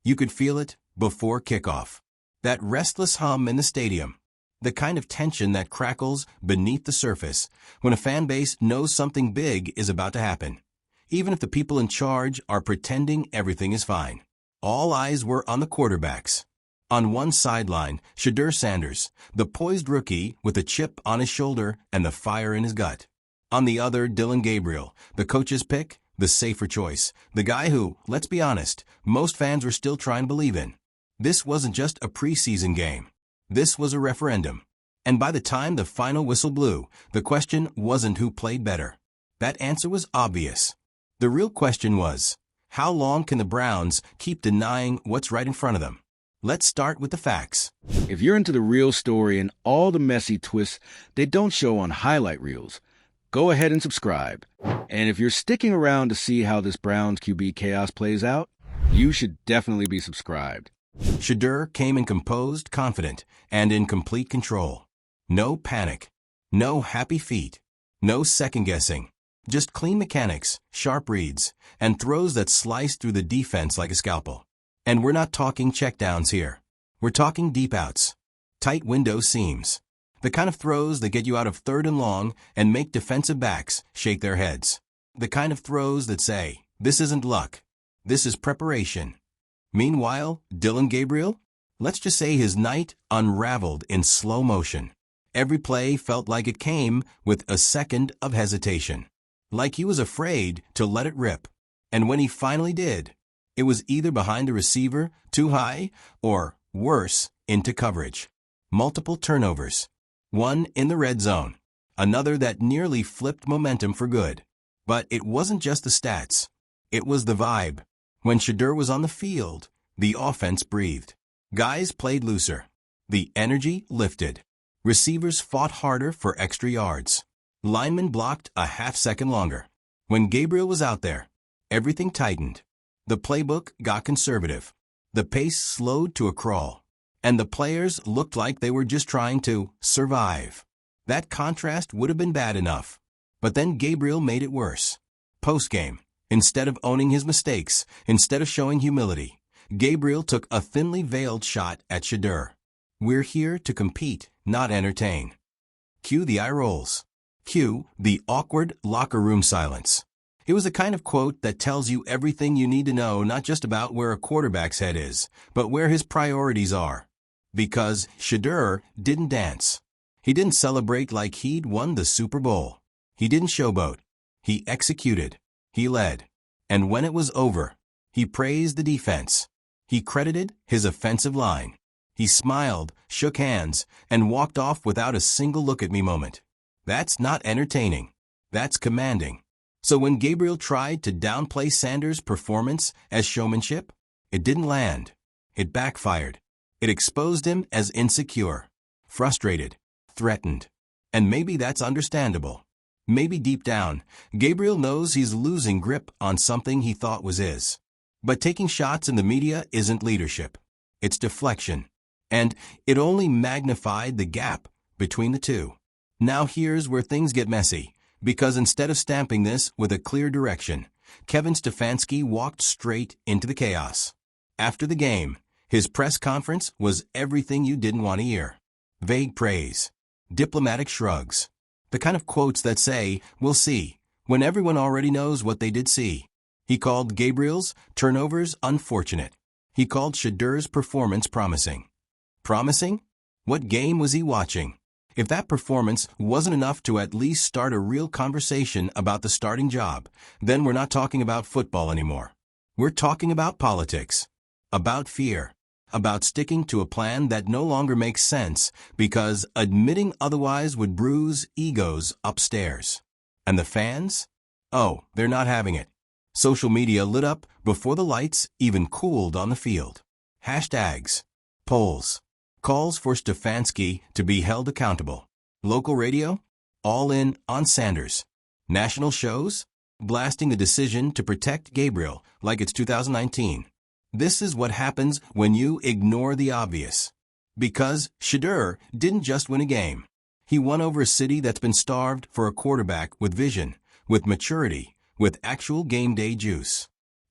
You could feel it before kickoff. That restless hum in the stadium. The kind of tension that crackles beneath the surface when a fan base knows something big is about to happen. Even if the people in charge are pretending everything is fine. All eyes were on the quarterbacks. On one sideline, Shedeur Sanders, the poised rookie with a chip on his shoulder and the fire in his gut. On the other, Dillon Gabriel, the coach's pick, the safer choice, the guy who, let's be honest, most fans were still trying to believe in. This wasn't just a preseason game. This was a referendum. And by the time the final whistle blew, the question wasn't who played better. That answer was obvious. The real question was, how long can the Browns keep denying what's right in front of them? Let's start with the facts. If you're into the real story and all the messy twists they don't show on highlight reels, go ahead and subscribe. And if you're sticking around to see how this Browns QB chaos plays out, you should definitely be subscribed. Shedeur came in composed, confident, and in complete control. No panic. No happy feet. No second-guessing. Just clean mechanics, sharp reads, and throws that slice through the defense like a scalpel. And we're not talking checkdowns here. We're talking deep outs. Tight window seams. The kind of throws that get you out of 3rd and long and make defensive backs shake their heads. The kind of throws that say, this isn't luck. This is preparation. Meanwhile, Dillon Gabriel? Let's just say his night unraveled in slow motion. Every play felt like it came with a second of hesitation. Like he was afraid to let it rip. And when he finally did, it was either behind the receiver, too high, or, worse, into coverage. Multiple turnovers. One in the red zone. Another that nearly flipped momentum for good. But it wasn't just the stats. It was the vibe. When Shedeur was on the field, the offense breathed. Guys played looser. The energy lifted. Receivers fought harder for extra yards. Linemen blocked a half-second longer. When Gabriel was out there, everything tightened. The playbook got conservative. The pace slowed to a crawl. And the players looked like they were just trying to survive. That contrast would have been bad enough. But then Gabriel made it worse. Post-game, instead of owning his mistakes, instead of showing humility, Gabriel took a thinly veiled shot at Shedeur. We're here to compete, not entertain. Cue the eye rolls. Cue the awkward locker room silence. It was the kind of quote that tells you everything you need to know, not just about where a quarterback's head is, but where his priorities are. Because Shedeur didn't dance. He didn't celebrate like he'd won the Super Bowl. He didn't showboat. He executed. He led. And when it was over, he praised the defense. He credited his offensive line. He smiled, shook hands, and walked off without a single look-at-me moment. That's not entertaining. That's commanding. So when Gabriel tried to downplay Sanders' performance as showmanship, it didn't land. It backfired. It exposed him as insecure, frustrated, threatened. And maybe that's understandable. Maybe deep down, Gabriel knows he's losing grip on something he thought was his. But taking shots in the media isn't leadership. It's deflection. And it only magnified the gap between the two. Now here's where things get messy, because instead of stamping this with a clear direction, Kevin Stefanski walked straight into the chaos. After the game, his press conference was everything you didn't want to hear. Vague praise. Diplomatic shrugs. The kind of quotes that say, we'll see, when everyone already knows what they did see. He called Gabriel's turnovers unfortunate. He called Shedeur's performance promising. Promising? What game was he watching? If that performance wasn't enough to at least start a real conversation about the starting job, then we're not talking about football anymore. We're talking about politics. About fear. About sticking to a plan that no longer makes sense because admitting otherwise would bruise egos upstairs. And the fans? Oh, they're not having it. Social media lit up before the lights even cooled on the field. Hashtags. Polls. Calls for Stefanski to be held accountable. Local radio? All in on Sanders. National shows? Blasting the decision to protect Gabriel like it's 2019. This is what happens when you ignore the obvious. Because Shedeur didn't just win a game. He won over a city that's been starved for a quarterback with vision, with maturity, with actual game day juice.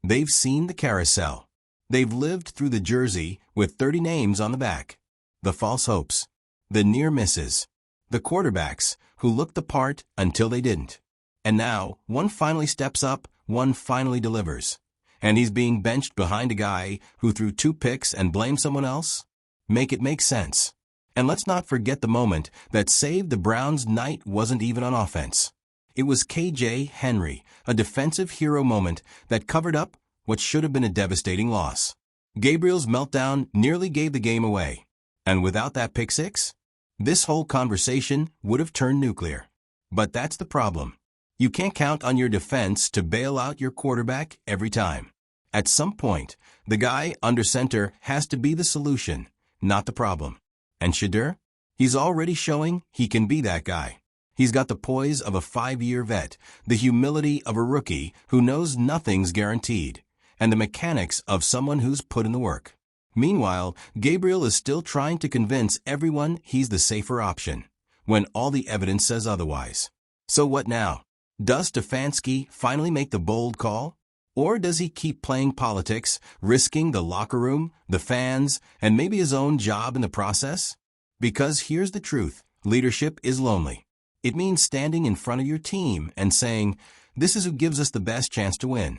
They've seen the carousel. They've lived through the jersey with 30 names on the back. The false hopes, the near misses, the quarterbacks who looked the part until they didn't. And now, one finally steps up, one finally delivers. And he's being benched behind a guy who threw 2 picks and blamed someone else? Make it make sense. And let's not forget the moment that saved the Browns' night wasn't even on offense. It was KJ Henry, a defensive hero moment that covered up what should have been a devastating loss. Gabriel's meltdown nearly gave the game away. And without that pick six, this whole conversation would have turned nuclear. But that's the problem. You can't count on your defense to bail out your quarterback every time. At some point, the guy under center has to be the solution, not the problem. And Shedeur? He's already showing he can be that guy. He's got the poise of a 5-year vet, the humility of a rookie who knows nothing's guaranteed, and the mechanics of someone who's put in the work. Meanwhile, Gabriel is still trying to convince everyone he's the safer option, when all the evidence says otherwise. So what now? Does Stefanski finally make the bold call? Or does he keep playing politics, risking the locker room, the fans, and maybe his own job in the process? Because here's the truth, leadership is lonely. It means standing in front of your team and saying, this is who gives us the best chance to win.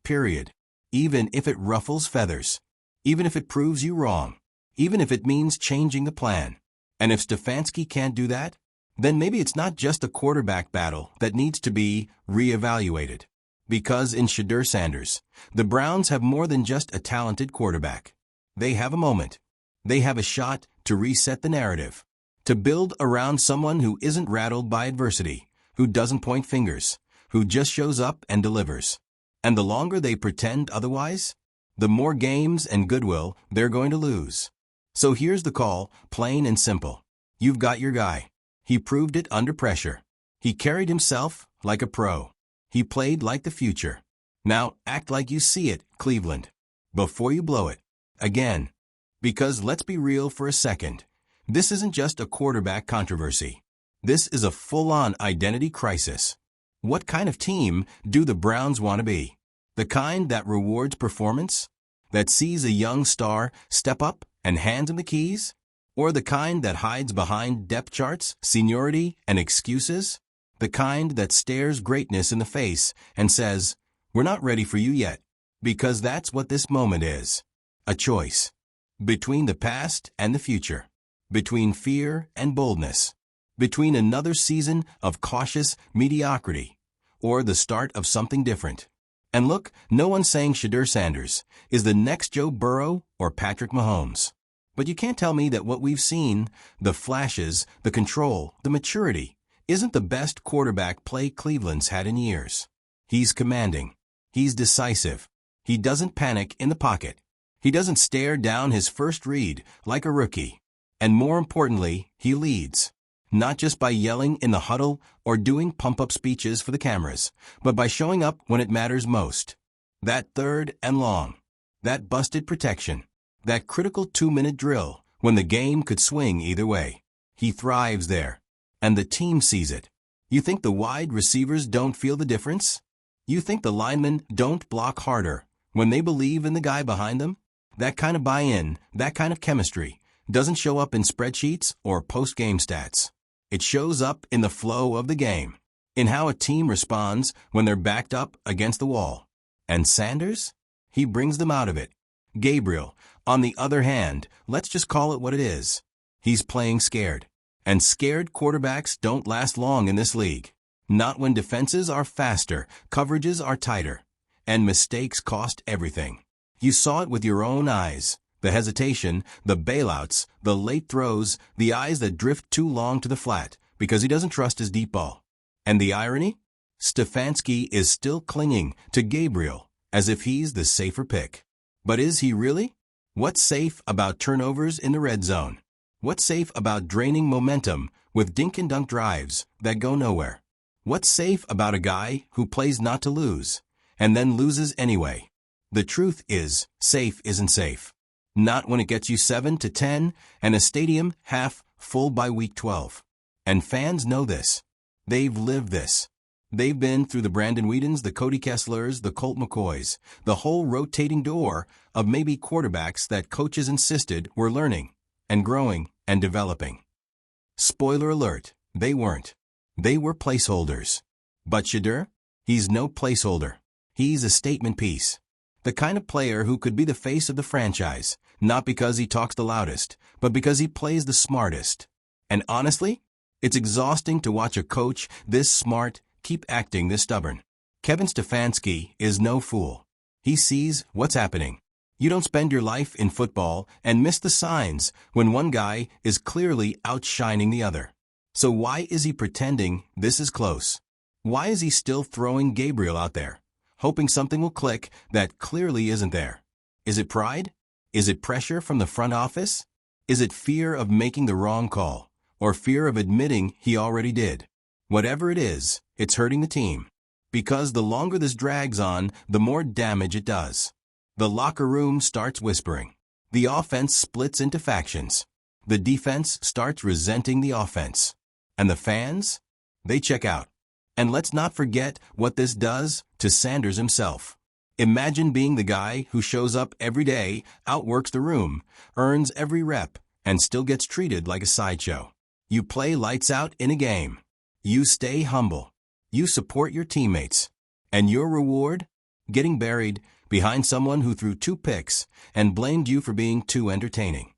Period. Even if it ruffles feathers. Even if it proves you wrong. Even if it means changing the plan. And if Stefanski can't do that, then maybe it's not just a quarterback battle that needs to be reevaluated. Because in Shedeur Sanders, the Browns have more than just a talented quarterback. They have a moment. They have a shot to reset the narrative. To build around someone who isn't rattled by adversity, who doesn't point fingers, who just shows up and delivers. And the longer they pretend otherwise, the more games and goodwill they're going to lose. So here's the call, plain and simple. You've got your guy. He proved it under pressure. He carried himself like a pro. He played like the future. Now act like you see it, Cleveland, before you blow it. Again. Because let's be real for a second. This isn't just a quarterback controversy. This is a full-on identity crisis. What kind of team do the Browns want to be? The kind that rewards performance? That sees a young star step up and hands him the keys? Or the kind that hides behind depth charts, seniority, and excuses? The kind that stares greatness in the face and says, we're not ready for you yet. Because that's what this moment is. A choice. Between the past and the future. Between fear and boldness. Between another season of cautious mediocrity. Or the start of something different. And look, no one's saying Shedeur Sanders is the next Joe Burrow or Patrick Mahomes. But you can't tell me that what we've seen, the flashes, the control, the maturity, isn't the best quarterback play Cleveland's had in years. He's commanding. He's decisive. He doesn't panic in the pocket. He doesn't stare down his first read like a rookie. And more importantly, he leads. Not just by yelling in the huddle or doing pump-up speeches for the cameras, but by showing up when it matters most. That third and long. That busted protection. That critical 2-minute drill when the game could swing either way. He thrives there. And the team sees it. You think the wide receivers don't feel the difference? You think the linemen don't block harder when they believe in the guy behind them? That kind of buy-in, that kind of chemistry, doesn't show up in spreadsheets or post-game stats. It shows up in the flow of the game, in how a team responds when they're backed up against the wall. And Sanders? He brings them out of it. Gabriel, on the other hand, let's just call it what it is. He's playing scared. And scared quarterbacks don't last long in this league. Not when defenses are faster, coverages are tighter, and mistakes cost everything. You saw it with your own eyes. The hesitation, the bailouts, the late throws, the eyes that drift too long to the flat because he doesn't trust his deep ball. And the irony? Stefanski is still clinging to Gabriel as if he's the safer pick. But is he really? What's safe about turnovers in the red zone? What's safe about draining momentum with dink-and-dunk drives that go nowhere? What's safe about a guy who plays not to lose and then loses anyway? The truth is, safe isn't safe. Not when it gets you 7-10 and a stadium half full by week 12. And fans know this. They've lived this. They've been through the Brandon Whedons, the Cody Kesslers, the Colt McCoys, the whole rotating door of maybe quarterbacks that coaches insisted were learning and growing and developing. Spoiler alert, they weren't. They were placeholders. But Shedeur? He's no placeholder. He's a statement piece. The kind of player who could be the face of the franchise, not because he talks the loudest, but because he plays the smartest. And honestly, it's exhausting to watch a coach this smart keep acting this stubborn. Kevin Stefanski is no fool. He sees what's happening. You don't spend your life in football and miss the signs when one guy is clearly outshining the other. So why is he pretending this is close? Why is he still throwing Gabriel out there, hoping something will click that clearly isn't there? Is it pride? Is it pressure from the front office? Is it fear of making the wrong call, or fear of admitting he already did? Whatever it is, it's hurting the team. Because the longer this drags on, the more damage it does. The locker room starts whispering. The offense splits into factions. The defense starts resenting the offense. And the fans? They check out. And let's not forget what this does to Sanders himself. Imagine being the guy who shows up every day, outworks the room, earns every rep, and still gets treated like a sideshow. You play lights out in a game. You stay humble. You support your teammates. And your reward? Getting buried behind someone who threw 2 picks and blamed you for being too entertaining.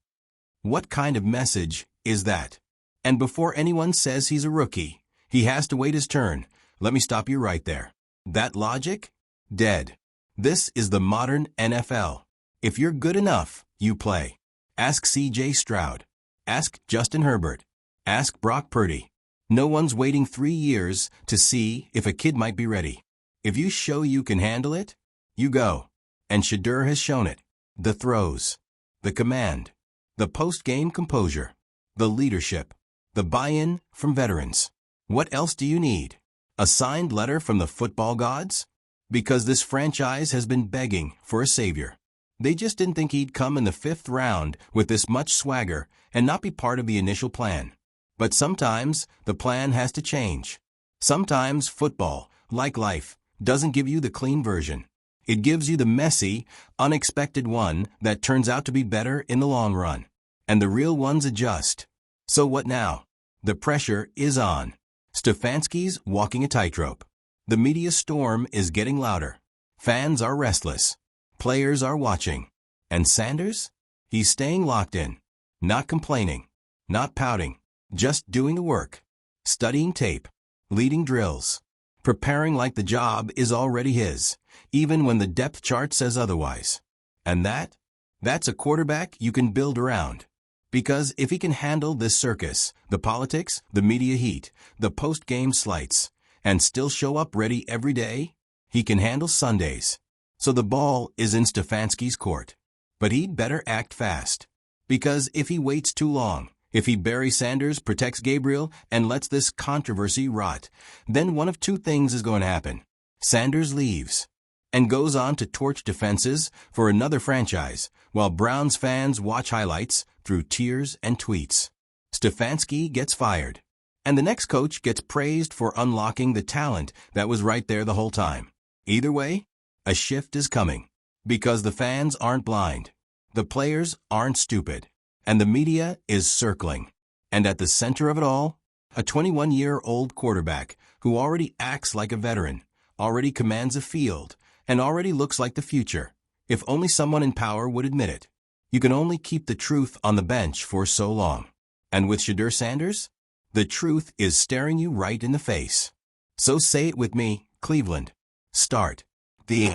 What kind of message is that? And before anyone says he's a rookie, he has to wait his turn. Let me stop you right there. That logic? Dead. This is the modern NFL. If you're good enough, you play. Ask C.J. Stroud. Ask Justin Herbert. Ask Brock Purdy. No one's waiting 3 years to see if a kid might be ready. If you show you can handle it, you go. And Shedeur has shown it. The throws. The command. The post-game composure. The leadership. The buy-in from veterans. What else do you need? A signed letter from the football gods? Because this franchise has been begging for a savior. They just didn't think he'd come in the 5th round with this much swagger and not be part of the initial plan. But sometimes the plan has to change. Sometimes football, like life, doesn't give you the clean version. It gives you the messy, unexpected one that turns out to be better in the long run. And the real ones adjust. So what now? The pressure is on. Stefanski's walking a tightrope. The media storm is getting louder. Fans are restless. Players are watching. And Sanders? He's staying locked in. Not complaining. Not pouting. Just doing the work. Studying tape. Leading drills. Preparing like the job is already his, even when the depth chart says otherwise. And that's a quarterback you can build around. Because if he can handle this circus, the politics, the media heat, the post-game slights, and still show up ready every day, he can handle Sundays. So the ball is in Stefanski's court. But he'd better act fast. Because if he waits too long, if he buries Sanders, protects Gabriel, and lets this controversy rot, then one of 2 things is going to happen. Sanders leaves and goes on to torch defenses for another franchise, while Browns fans watch highlights through tears and tweets. Stefanski gets fired, and the next coach gets praised for unlocking the talent that was right there the whole time. Either way, a shift is coming, because the fans aren't blind, the players aren't stupid, and the media is circling. And at the center of it all, a 21-year-old quarterback who already acts like a veteran, already commands a field, and already looks like the future, if only someone in power would admit it. You can only keep the truth on the bench for so long. And with Shedeur Sanders, the truth is staring you right in the face. So say it with me, Cleveland. Start. The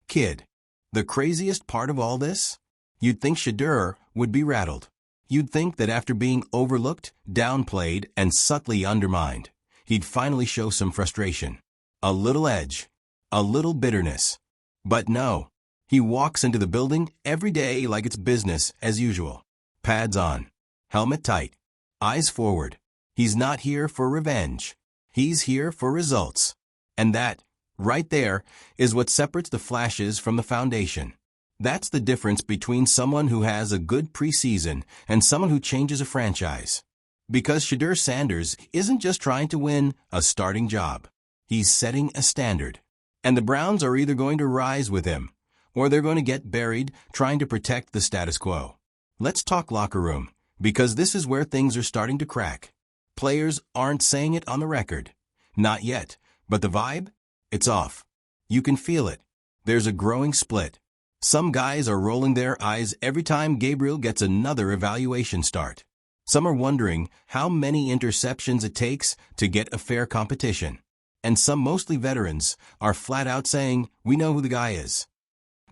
kid. The craziest part of all this? You'd think Shedeur would be rattled. You'd think that after being overlooked, downplayed, and subtly undermined, he'd finally show some frustration. A little edge. A little bitterness. But no. He walks into the building every day like it's business as usual. Pads on. Helmet tight. Eyes forward. He's not here for revenge. He's here for results. And that, right there, is what separates the flashes from the foundation. That's the difference between someone who has a good preseason and someone who changes a franchise. Because Shedeur Sanders isn't just trying to win a starting job. He's setting a standard. And the Browns are either going to rise with him, or they're going to get buried trying to protect the status quo. Let's talk locker room, because this is where things are starting to crack. Players aren't saying it on the record. Not yet, but the vibe? It's off. You can feel it. There's a growing split. Some guys are rolling their eyes every time Gabriel gets another evaluation start. Some are wondering how many interceptions it takes to get a fair competition. And some, mostly veterans, are flat out saying, we know who the guy is.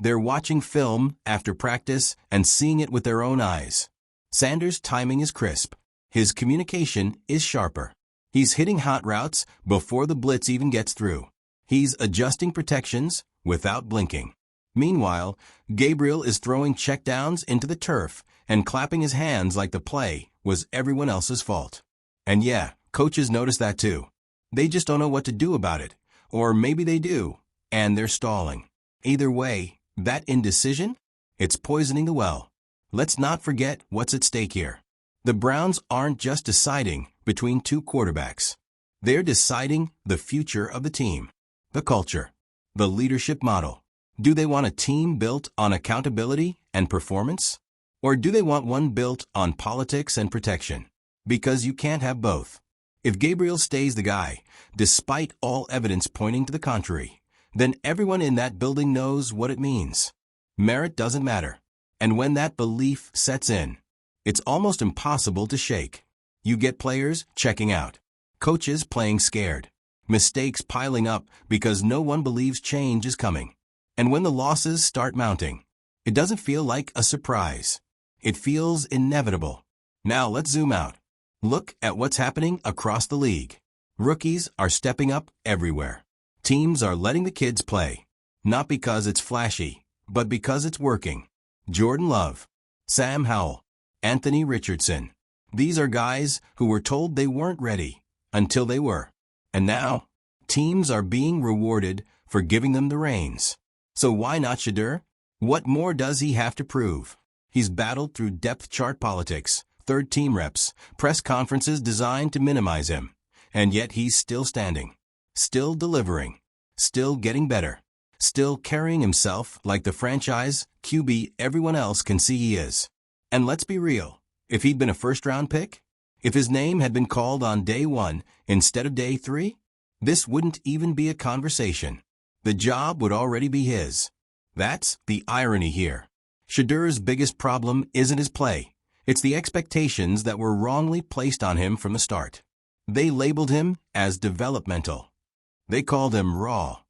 They're watching film after practice and seeing it with their own eyes. Sanders' timing is crisp. His communication is sharper. He's hitting hot routes before the blitz even gets through. He's adjusting protections without blinking. Meanwhile, Gabriel is throwing checkdowns into the turf and clapping his hands like the play was everyone else's fault. And yeah, coaches notice that too. They just don't know what to do about it. Or maybe they do, and they're stalling. Either way, that indecision, it's poisoning the well. Let's not forget what's at stake here. The Browns aren't just deciding between two quarterbacks. They're deciding the future of the team, the culture, the leadership model. Do they want a team built on accountability and performance? Or do they want one built on politics and protection? Because you can't have both. If Gabriel stays the guy, despite all evidence pointing to the contrary, then everyone in that building knows what it means. Merit doesn't matter. And when that belief sets in, it's almost impossible to shake. You get players checking out, coaches playing scared, mistakes piling up because no one believes change is coming. And when the losses start mounting, it doesn't feel like a surprise. It feels inevitable. Now let's zoom out. Look at what's happening across the league. Rookies are stepping up everywhere. Teams are letting the kids play, not because it's flashy, but because it's working. Jordan Love, Sam Howell, Anthony Richardson. These are guys who were told they weren't ready until they were. And now, teams are being rewarded for giving them the reins. So why not Shedeur? What more does he have to prove? He's battled through depth chart politics, third-team reps, press conferences designed to minimize him. And yet he's still standing, still delivering, still getting better, still carrying himself like the franchise QB everyone else can see he is. And let's be real, if he'd been a first-round pick, if his name had been called on day 1 instead of day 3, this wouldn't even be a conversation. The job would already be his. That's the irony here. Shedeur's biggest problem isn't his play. It's the expectations that were wrongly placed on him from the start. They labeled him as developmental. They called him raw.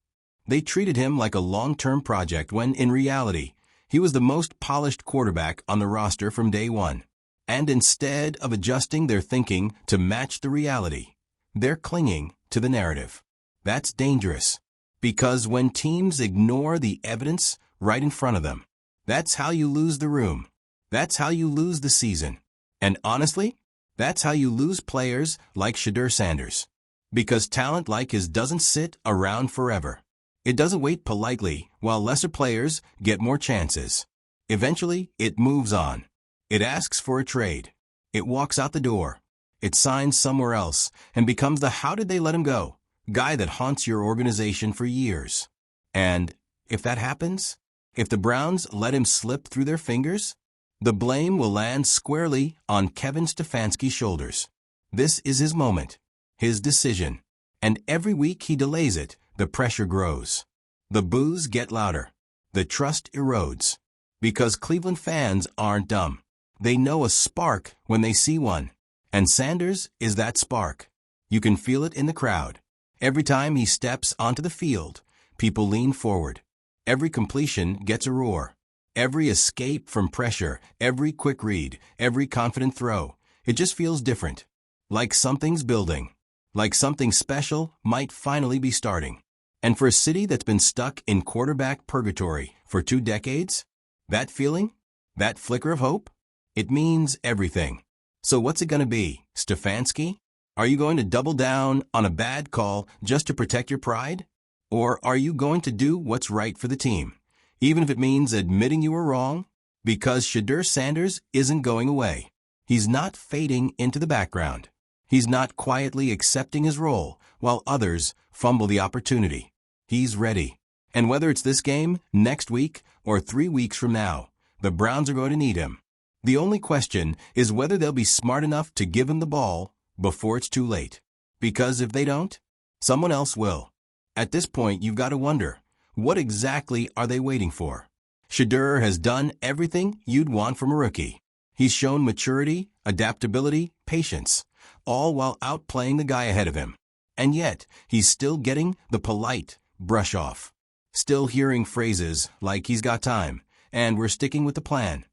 They treated him like a long-term project when, in reality, he was the most polished quarterback on the roster from day 1. And instead of adjusting their thinking to match the reality, they're clinging to the narrative. That's dangerous. Because when teams ignore the evidence right in front of them, that's how you lose the room. That's how you lose the season. And honestly, that's how you lose players like Shedeur Sanders. Because talent like his doesn't sit around forever. It doesn't wait politely while lesser players get more chances. Eventually, it moves on. It asks for a trade. It walks out the door. It signs somewhere else and becomes the how did they let him go guy that haunts your organization for years. And if that happens, if the Browns let him slip through their fingers, the blame will land squarely on Kevin Stefanski's shoulders. This is his moment, his decision. And every week he delays it, the pressure grows. The boos get louder. The trust erodes. Because Cleveland fans aren't dumb. They know a spark when they see one. And Sanders is that spark. You can feel it in the crowd. Every time he steps onto the field, people lean forward. Every completion gets a roar. Every escape from pressure, every quick read, every confident throw, it just feels different. Like something's building. Like something special might finally be starting. And for a city that's been stuck in quarterback purgatory for 2 decades, that feeling, that flicker of hope, it means everything. So what's it going to be, Stefanski? Are you going to double down on a bad call just to protect your pride? Or are you going to do what's right for the team, even if it means admitting you were wrong? Because Shedeur Sanders isn't going away. He's not fading into the background. He's not quietly accepting his role while others fumble the opportunity. He's ready. And whether it's this game, next week, or 3 weeks from now, the Browns are going to need him. The only question is whether they'll be smart enough to give him the ball before it's too late. Because if they don't, someone else will. At this point, you've got to wonder, what exactly are they waiting for? Shedeur has done everything you'd want from a rookie. He's shown maturity, adaptability, patience, all while outplaying the guy ahead of him. And yet, he's still getting the polite brush off. Still hearing phrases like he's got time, and we're sticking with the plan.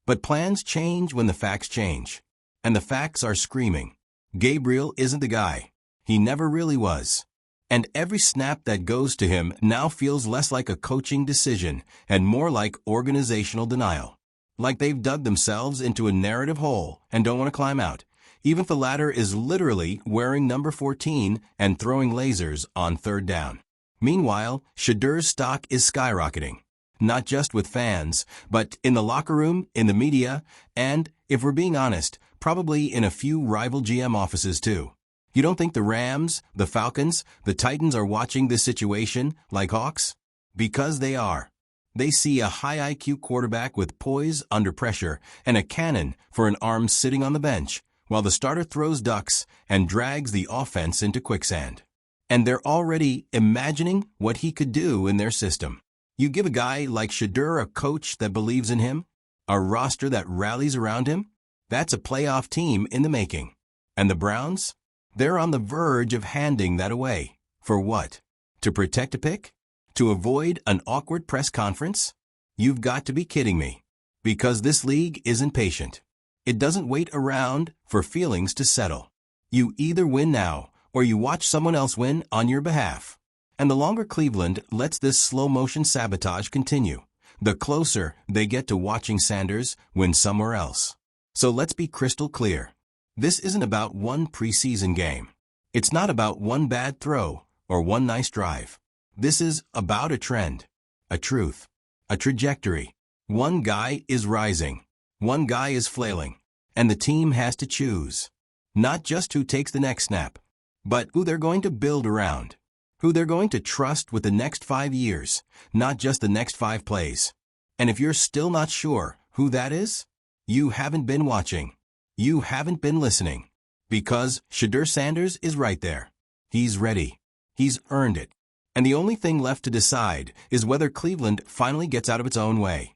But plans change when the facts change. And the facts are screaming. Gabriel isn't the guy. He never really was. And every snap that goes to him now feels less like a coaching decision and more like organizational denial. Like they've dug themselves into a narrative hole and don't want to climb out, even if the latter is literally wearing number 14 and throwing lasers on third down. Meanwhile, Shedeur's stock is skyrocketing. Not just with fans, but in the locker room, in the media, and, if we're being honest, probably in a few rival GM offices too. You don't think the Rams, the Falcons, the Titans are watching this situation like hawks? Because they are. They see a high IQ quarterback with poise under pressure and a cannon for an arm sitting on the bench, while the starter throws ducks and drags the offense into quicksand. And they're already imagining what he could do in their system. You give a guy like Shedeur a coach that believes in him, a roster that rallies around him, that's a playoff team in the making. And the Browns? They're on the verge of handing that away. For what? To protect a pick? To avoid an awkward press conference? You've got to be kidding me. Because this league isn't patient. It doesn't wait around for feelings to settle. You either win now, or you watch someone else win on your behalf. And the longer Cleveland lets this slow-motion sabotage continue, the closer they get to watching Sanders win somewhere else. So let's be crystal clear. This isn't about one preseason game. It's not about one bad throw or one nice drive. This is about a trend, a truth, a trajectory. One guy is rising, one guy is flailing, and the team has to choose. Not just who takes the next snap, but who they're going to build around. Who they're going to trust with the next 5 years, not just the next 5 plays. And if you're still not sure who that is, you haven't been watching. You haven't been listening. Because Shedeur Sanders is right there. He's ready. He's earned it. And the only thing left to decide is whether Cleveland finally gets out of its own way.